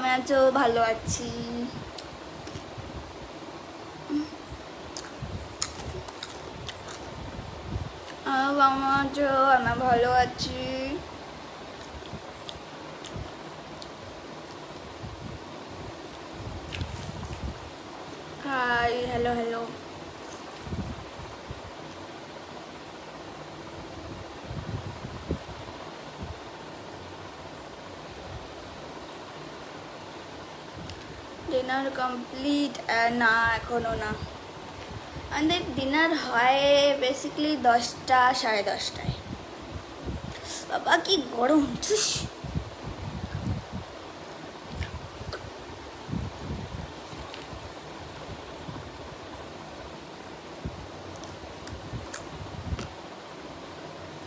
কেমন আছো? ভালো আছি। কেমন আছো? আমি ভালো আছি। Hi, hello hello. Dinner complete? না, এখনো না। আমাদের ডিনার হয় বেসিক্যালি 10টা 10:30টায়। বাবা কি গরম!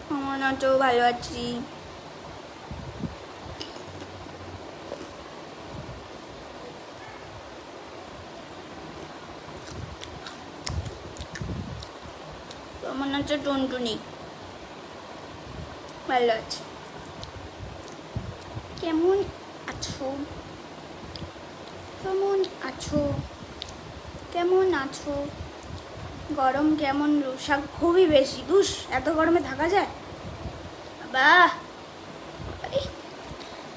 কেমন আছো? ভালো আছি। কেমন আছো টুনটুনি? ভালো আছি। কেমন আছো? কেমন আছো? কেমন আছো? গরম কেমন? রোষা খুবই বেশি। ধুস, এত গরমে থাকা যায়? বাহ, আরে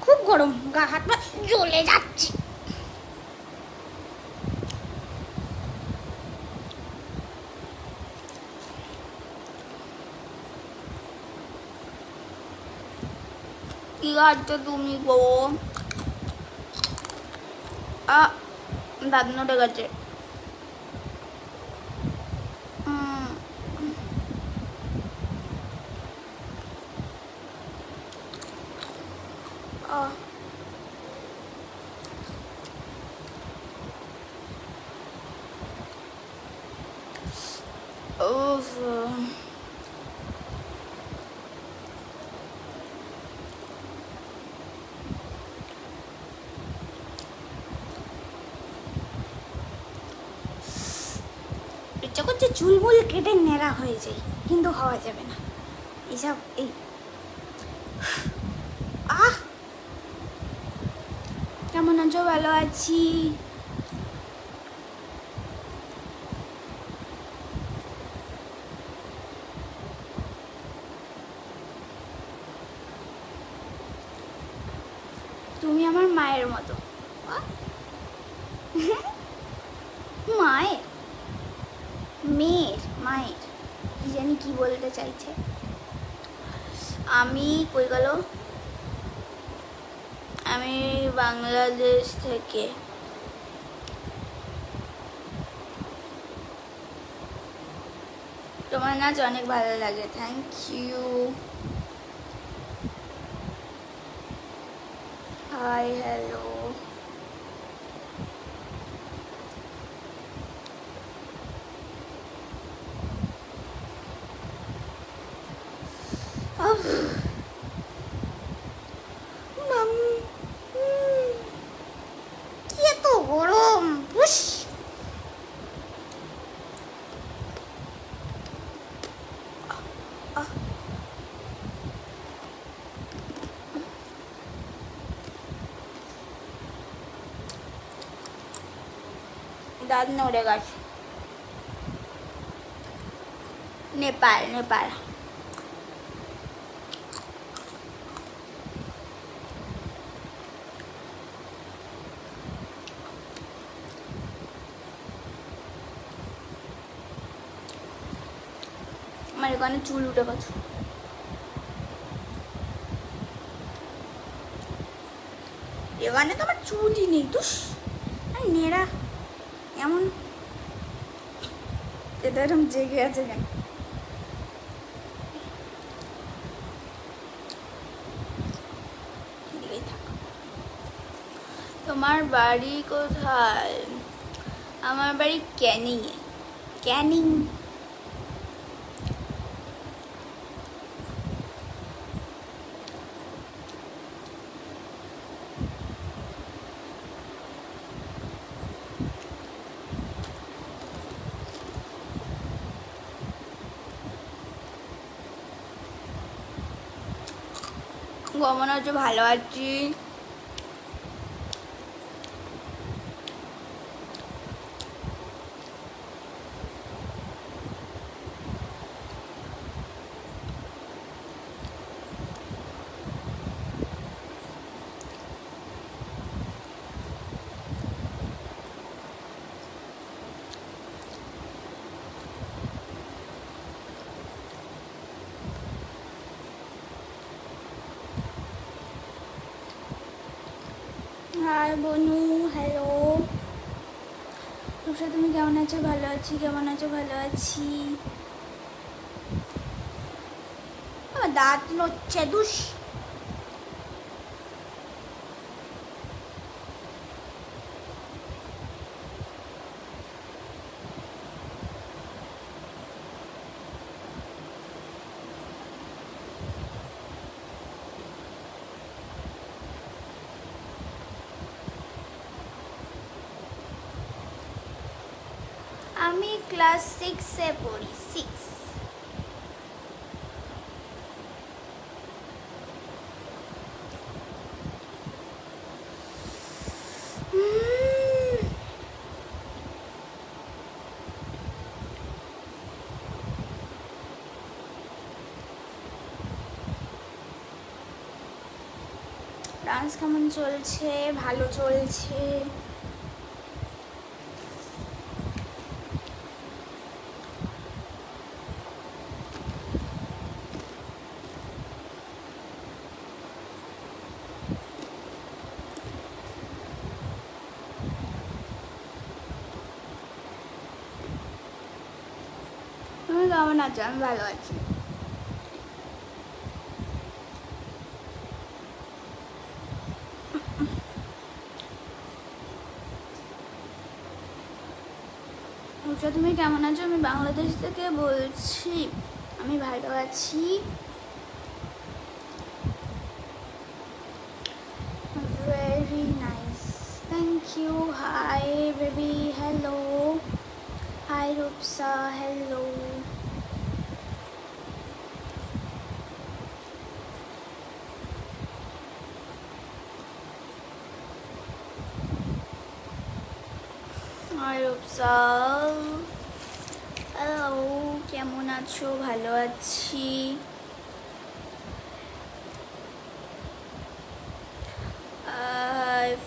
খুব গরম, গা হাত পা জ্বলে যাচ্ছে। কি খাচ্ছো তুমি গো? দাঁত নড়ে গেছে। ইচ্ছা করছে চুলমুল কেটে নেড়া হয়ে যায়, কিন্তু হওয়া যাবে না। এইসব এই কেমন আছো? ভালো আছি। তুমি আমার মায়ের মতো। মায়ের মেয়ের মায়ের কি জানি কি বলতে চাইছে। আমি কই গেল? আমি বাংলাদেশ থেকে। তোমার নাচ অনেক ভালো লাগে। Thank you. Hi, hello. কি এত গরম! দাঁত নড়ে গেছে। নেপাল নেপাল। আমার এখানে চুল উঠে গেছে। এখানে তো আমার চুলই নেই। তুস নেড়া এমন এটা এরকম জেগে আছে কেন? তোমার বাড়ি কোথায়? আমার বাড়ি ক্যানিংয়ে। ক্যানিং। কেমন আছো? ভালো আছি। হাই বনু, হ্যালো রূপসা, তুমি কেমন আছো? ভালো আছি। কেমন আছো? ভালো আছি। আমার দাঁত নড়ছে, দুষ। আমি ক্লাস 6-এ পড়ি, 6। ডান্স কেমন চলছে? ভালো চলছে। তুমি কেমন আছো? আমি ভালো আছি। রূপসা, তুমি কেমন আছো? আমি বাংলাদেশ থেকে বলছি। আমি ভালো আছি। Very nice, thank you. Hi baby, hello. Hi Rupsa, hello. Hi Rupsa, hello. কেমন আছো? ভালো আছি।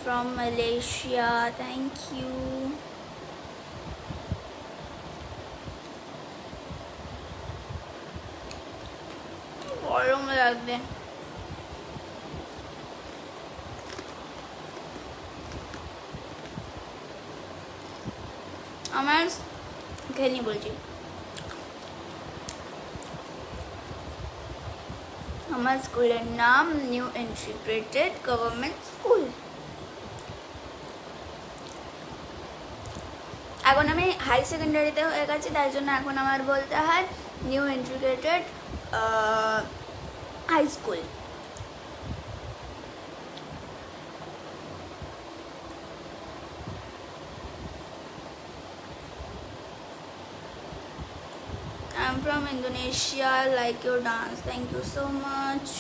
From Malaysia, thank you. গরম লাগবে। আমার খেয়ে বলছি, আমার স্কুলের নাম নিউ ইন্টিগ্রেটেড গভর্নমেন্ট স্কুল। এখন আমি হাই সেকেন্ডারিতে হয়ে গেছি, তাই জন্য এখন আমার বলতে হয় new integrated high school. I'm from Indonesia. Like your dance. Thank you so much.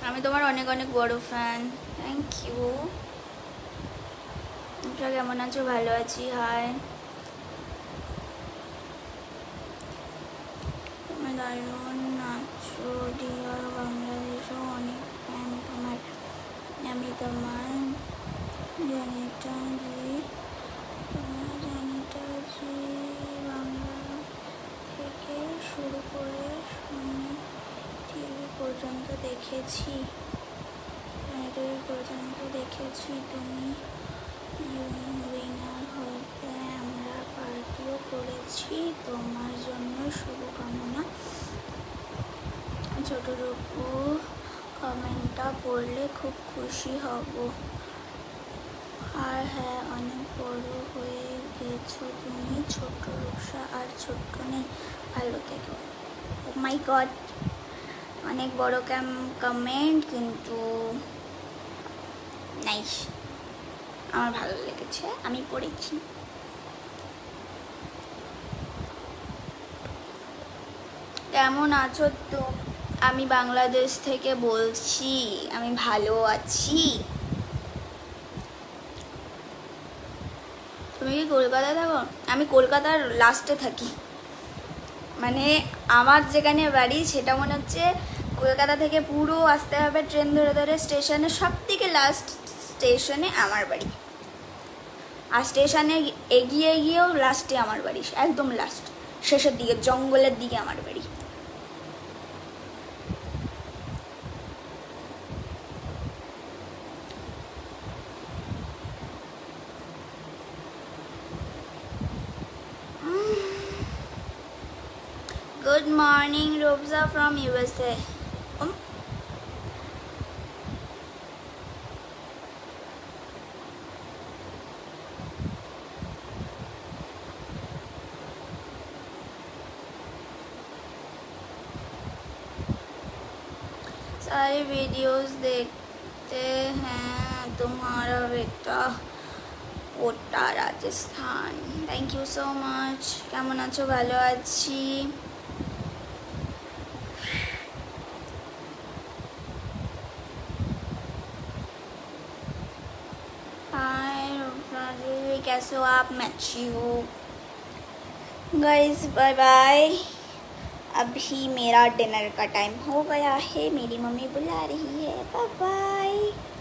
আমি তোমার অনেক অনেক বড় ফ্যান। Thank you. তোমরা কেমন আছো? ভালো আছি। হাই। তুমি দারুণ নাচো ডিয়ার, বাংলাদেশেও অনেক ফ্যান তোমার। আমি তোমার জানিটা জি, তোমার জানিটা জি বাংলা থেকে শুরু করে শুনে টিভি পর্যন্ত দেখেছি, তুমি উইনার হতে আমরা পার্টিও করেছি। তোমার জন্য শুভকামনা। ছোটটুকু কমেন্টটা পড়লে খুব খুশি হব। আর হ্যাঁ, অনেক বড় হয়ে গেছো তুমি। ছোট রূপসা আর ছোট্ট নেই, ভালো থেকো। ও মাই গড, অনেক বড় কমেন্ট, কিন্তু নাইস, আমার ভালো লেগেছে, আমি পড়েছি। কেমন আছো? তো আমি বাংলাদেশ থেকে বলছি, আমি ভালো আছি। তুমি কি কলকাতায় থাকো? আমি কলকাতার লাস্টে থাকি, মানে আমার যেখানে বাড়ি সেটা মনে হচ্ছে কলকাতা থেকে পুরো আসতে হবে ট্রেন ধরে ধরে স্টেশনে, সব থেকে লাস্ট স্টেশনে আমার বাড়ি। আর স্টেশনে এগিয়ে গিয়েও লাস্টে আমার বাড়ি, একদম লাস্ট শেষের দিকে জঙ্গলের দিকে আমার বাড়ি। गुड मॉर्निंग रूबजा फ्रॉम यूएसए। सारे वीडियोस देखते हैं तुम्हारा बेटा Kota Rajasthan. Thank you so much. केमन आछो? भालो आছি। हाय जी, कैसे हो आप? मैं अच्छी हूँ। Guys bye bye. अभी मेरा डिनर का टाइम हो गया है, मेरी मम्मी बुला रही है। Bye bye.